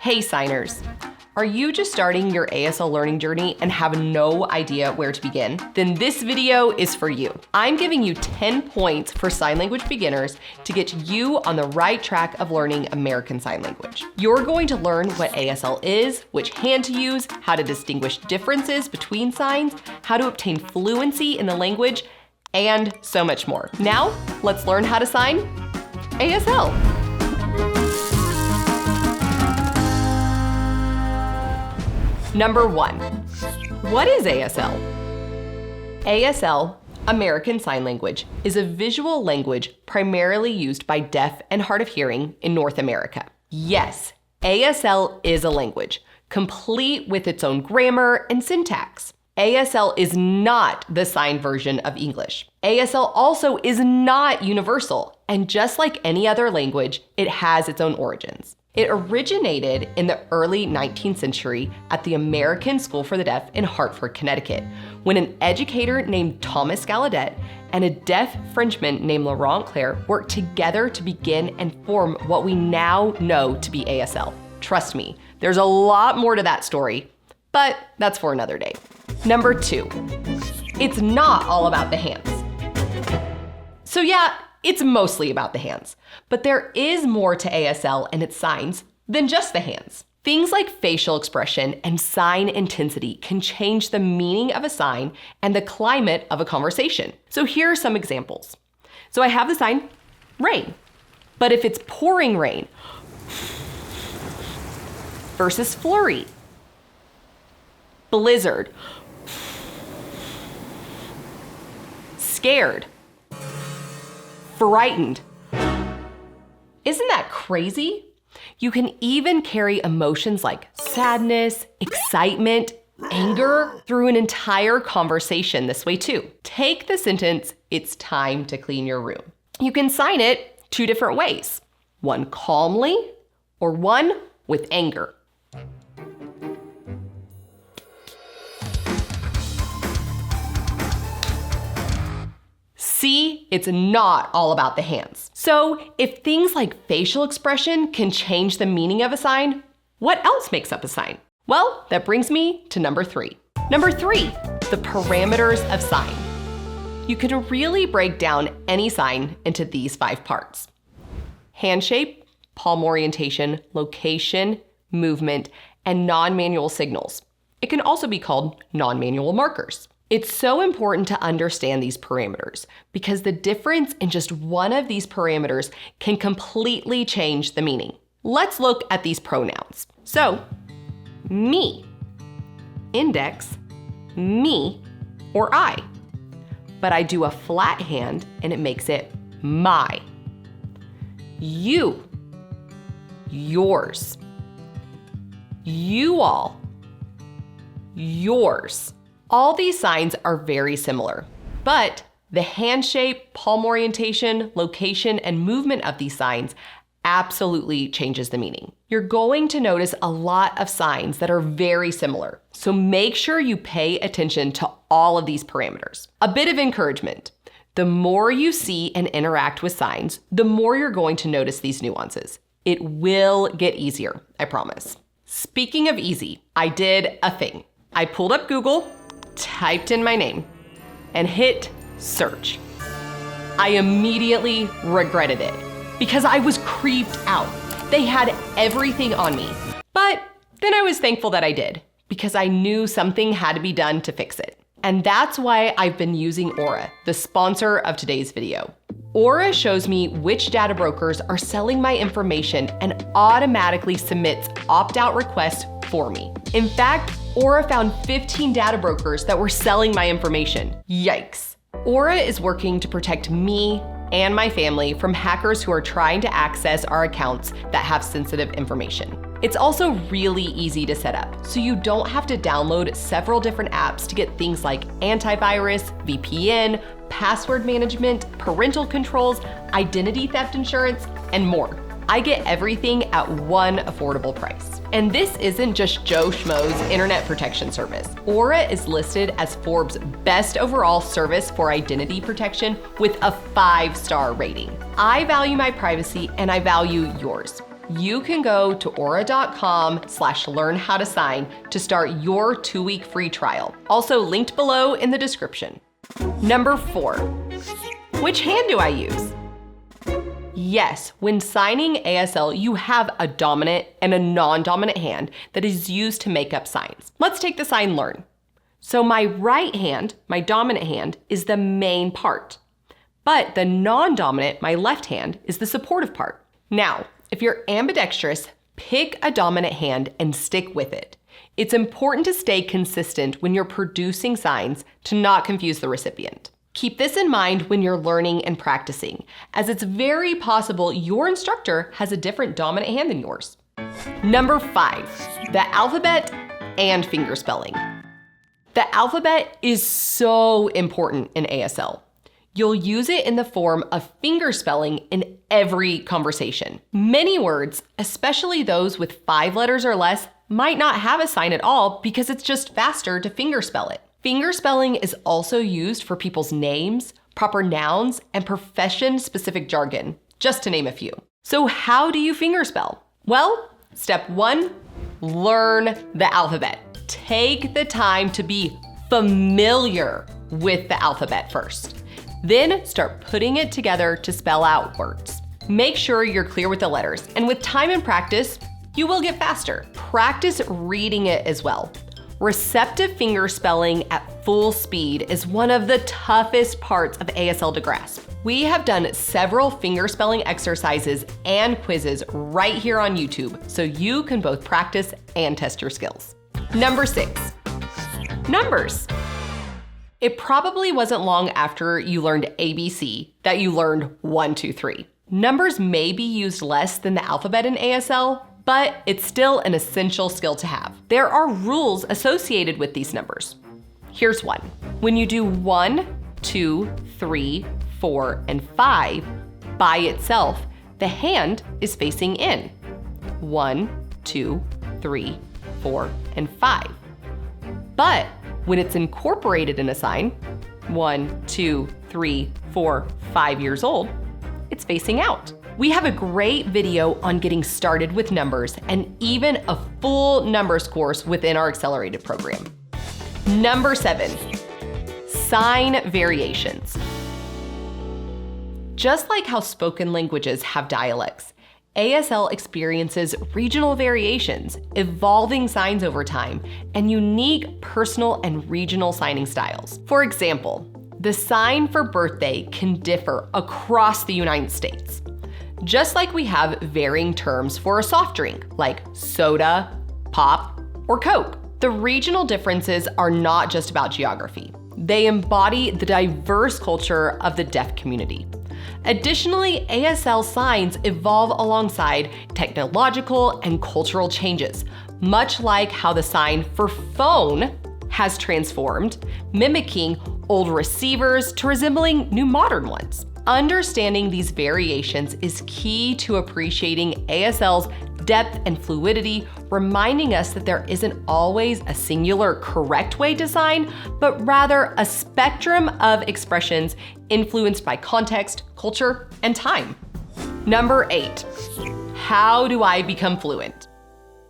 Hey signers! Are you just starting your ASL learning journey and have no idea where to begin? Then this video is for you. I'm giving you 10 points for sign language beginners to get you on the right track of learning American Sign Language. You're going to learn what ASL is, which hand to use, how to distinguish differences between signs, how to obtain fluency in the language, and so much more. Now, let's learn how to sign ASL. Number 1, what is ASL? ASL, American Sign Language, is a visual language primarily used by deaf and hard of hearing in North America. Yes, ASL is a language, complete with its own grammar and syntax. ASL is not the signed version of English. ASL also is not universal, and just like any other language, it has its own origins. It originated in the early 19th century at the American School for the Deaf in Hartford, Connecticut, when an educator named Thomas Gallaudet and a deaf Frenchman named Laurent Clerc worked together to begin and form what we now know to be ASL. Trust me, there's a lot more to that story, but that's for another day. Number 2, it's not all about the hands. So yeah, it's mostly about the hands, but there is more to ASL and its signs than just the hands. Things like facial expression and sign intensity can change the meaning of a sign and the climate of a conversation. So here are some examples. So I have the sign rain, but if it's pouring rain versus flurry, blizzard, scared, frightened. Isn't that crazy? You can even carry emotions like sadness, excitement, anger through an entire conversation this way too. Take the sentence, "It's time to clean your room." You can sign it 2 different ways. One calmly or one with anger. See, it's not all about the hands. So if things like facial expression can change the meaning of a sign, what else makes up a sign? Well, that brings me to number 3. Number 3, the parameters of sign. You can really break down any sign into these 5 parts: hand shape, palm orientation, location, movement, and non-manual signals. It can also be called non-manual markers. It's so important to understand these parameters because the difference in just one of these parameters can completely change the meaning. Let's look at these pronouns. So, me, index, me, or I. But I do a flat hand and it makes it my. You, yours. You all, yours. All these signs are very similar, but the hand shape, palm orientation, location, and movement of these signs absolutely changes the meaning. You're going to notice a lot of signs that are very similar, so make sure you pay attention to all of these parameters. A bit of encouragement. The more you see and interact with signs, the more you're going to notice these nuances. It will get easier, I promise. Speaking of easy, I did a thing. I pulled up Google, typed in my name, and hit search. I immediately regretted it because I was creeped out. They had everything on me. But then I was thankful that I did because I knew something had to be done to fix it. And that's why I've been using Aura, the sponsor of today's video. Aura shows me which data brokers are selling my information and automatically submits opt-out requests for me. In fact, Aura found 15 data brokers that were selling my information. Yikes. Aura is working to protect me and my family from hackers who are trying to access our accounts that have sensitive information. It's also really easy to set up, so you don't have to download several different apps to get things like antivirus, VPN, password management, parental controls, identity theft insurance, and more. I get everything at one affordable price. And this isn't just Joe Schmo's internet protection service. Aura is listed as Forbes' best overall service for identity protection with a 5-star rating. I value my privacy and I value yours. you can go to aura.com/learnhowtosign to start your 2-week free trial. Also linked below in the description. Number 4, which hand do I use? Yes, when signing ASL, you have a dominant and a non-dominant hand that is used to make up signs. Let's take the sign learn. So my right hand, my dominant hand, is the main part. But the non-dominant, my left hand, is the supportive part. Now, if you're ambidextrous, pick a dominant hand and stick with it. It's important to stay consistent when you're producing signs to not confuse the recipient. Keep this in mind when you're learning and practicing, as it's very possible your instructor has a different dominant hand than yours. Number 5, the alphabet and fingerspelling. The alphabet is so important in ASL. You'll use it in the form of fingerspelling in every conversation. Many words, especially those with 5 letters or less, might not have a sign at all because it's just faster to fingerspell it. Fingerspelling is also used for people's names, proper nouns, and profession-specific jargon, just to name a few. So how do you fingerspell? Well, step 1, learn the alphabet. Take the time to be familiar with the alphabet first. Then start putting it together to spell out words. Make sure you're clear with the letters, and with time and practice, you will get faster. Practice reading it as well. Receptive fingerspelling at full speed is one of the toughest parts of ASL to grasp. We have done several fingerspelling exercises and quizzes right here on YouTube, so you can both practice and test your skills. Number 6, numbers. It probably wasn't long after you learned ABC that you learned 1, 2, 3. Numbers may be used less than the alphabet in ASL, but it's still an essential skill to have. There are rules associated with these numbers. Here's one. When you do 1, 2, 3, 4, and 5 by itself, the hand is facing in. 1, 2, 3, 4, and 5. But when it's incorporated in a sign, 1, 2, 3, 4, 5 years old, it's facing out. We have a great video on getting started with numbers and even a full numbers course within our accelerated program. Number 7, sign variations. Just like how spoken languages have dialects, ASL experiences regional variations, evolving signs over time, and unique personal and regional signing styles. For example, the sign for birthday can differ across the United States. Just like we have varying terms for a soft drink, like soda, pop, or Coke. The regional differences are not just about geography. They embody the diverse culture of the deaf community. Additionally, ASL signs evolve alongside technological and cultural changes, much like how the sign for phone has transformed, mimicking old receivers to resembling new modern ones. Understanding these variations is key to appreciating ASL's depth and fluidity, reminding us that there isn't always a singular correct way to sign, but rather a spectrum of expressions influenced by context, culture, and time. Number 8, how do I become fluent?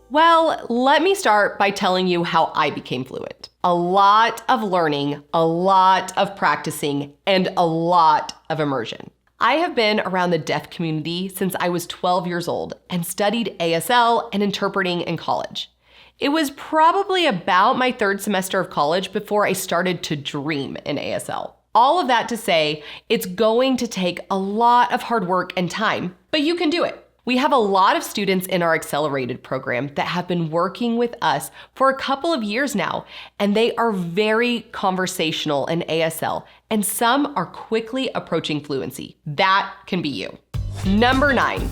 Well, let me start by telling you how I became fluent. A lot of learning, a lot of practicing, and a lot of immersion. I have been around the deaf community since I was 12 years old and studied ASL and interpreting in college. It was probably about my 3rd semester of college before I started to dream in ASL. All of that to say, it's going to take a lot of hard work and time, but you can do it. We have a lot of students in our accelerated program that have been working with us for a couple of years now, and they are very conversational in ASL, and some are quickly approaching fluency. That can be you. Number 9,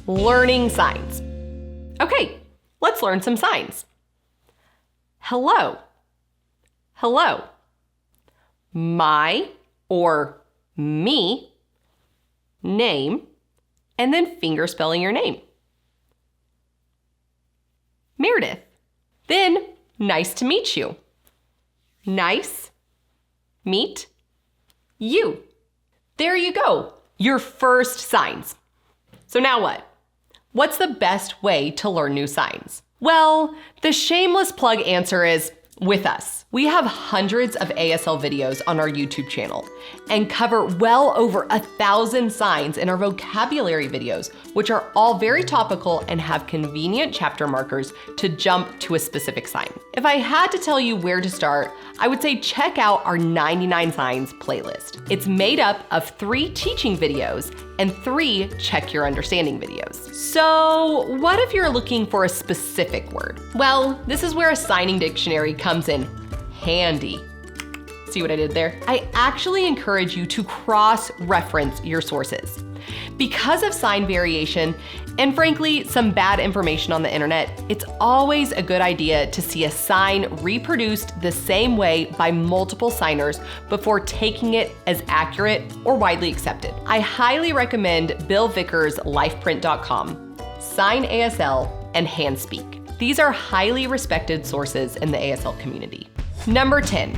learning signs. Okay, let's learn some signs. Hello. Hello. My or me, name, and then fingerspelling your name. Meredith. Then, nice to meet you. Nice, meet, you. There you go, your first signs. So now what? What's the best way to learn new signs? Well, the shameless plug answer is with us. We have hundreds of ASL videos on our YouTube channel and cover well over 1,000 signs in our vocabulary videos, which are all very topical and have convenient chapter markers to jump to a specific sign. If I had to tell you where to start, I would say check out our 99 Signs playlist. It's made up of 3 teaching videos and 3 check your understanding videos. So what if you're looking for a specific word? Well, this is where a signing dictionary comes in handy. See what I did there? I actually encourage you to cross-reference your sources. Because of sign variation, and frankly, some bad information on the internet, it's always a good idea to see a sign reproduced the same way by multiple signers before taking it as accurate or widely accepted. I highly recommend Bill Vickers' lifeprint.com, Sign ASL, and Handspeak. These are highly respected sources in the ASL community. Number 10,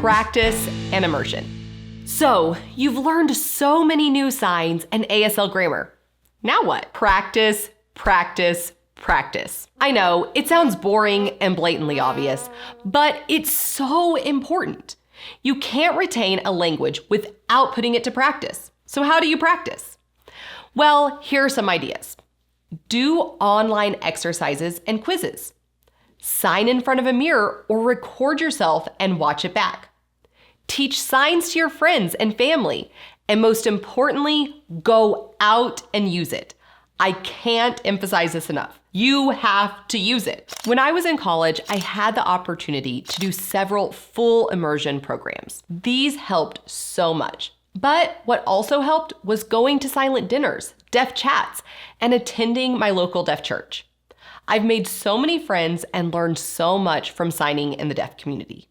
practice and immersion. So you've learned so many new signs and ASL grammar. Now what? Practice, practice, practice. I know it sounds boring and blatantly obvious, but it's so important. You can't retain a language without putting it to practice. So how do you practice? Well, here are some ideas. Do online exercises and quizzes. Sign in front of a mirror or record yourself and watch it back. Teach signs to your friends and family. And most importantly, go out and use it. I can't emphasize this enough. You have to use it. When I was in college, I had the opportunity to do several full immersion programs. These helped so much. But what also helped was going to silent dinners, deaf chats, and attending my local deaf church. I've made so many friends and learned so much from signing in the deaf community.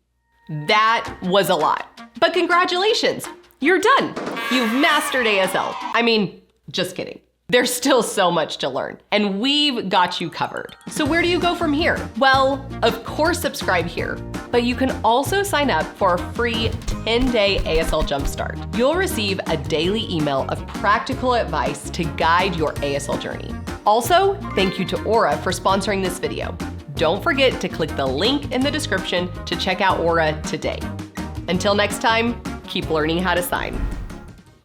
That was a lot, but congratulations, you're done. You've mastered ASL. I mean, just kidding. There's still so much to learn, and we've got you covered. So where do you go from here? Well, of course, subscribe here, but you can also sign up for a free 10-day ASL Jumpstart. You'll receive a daily email of practical advice to guide your ASL journey. Also, thank you to Aura for sponsoring this video. Don't forget to click the link in the description to check out Aura today. Until next time, keep learning how to sign.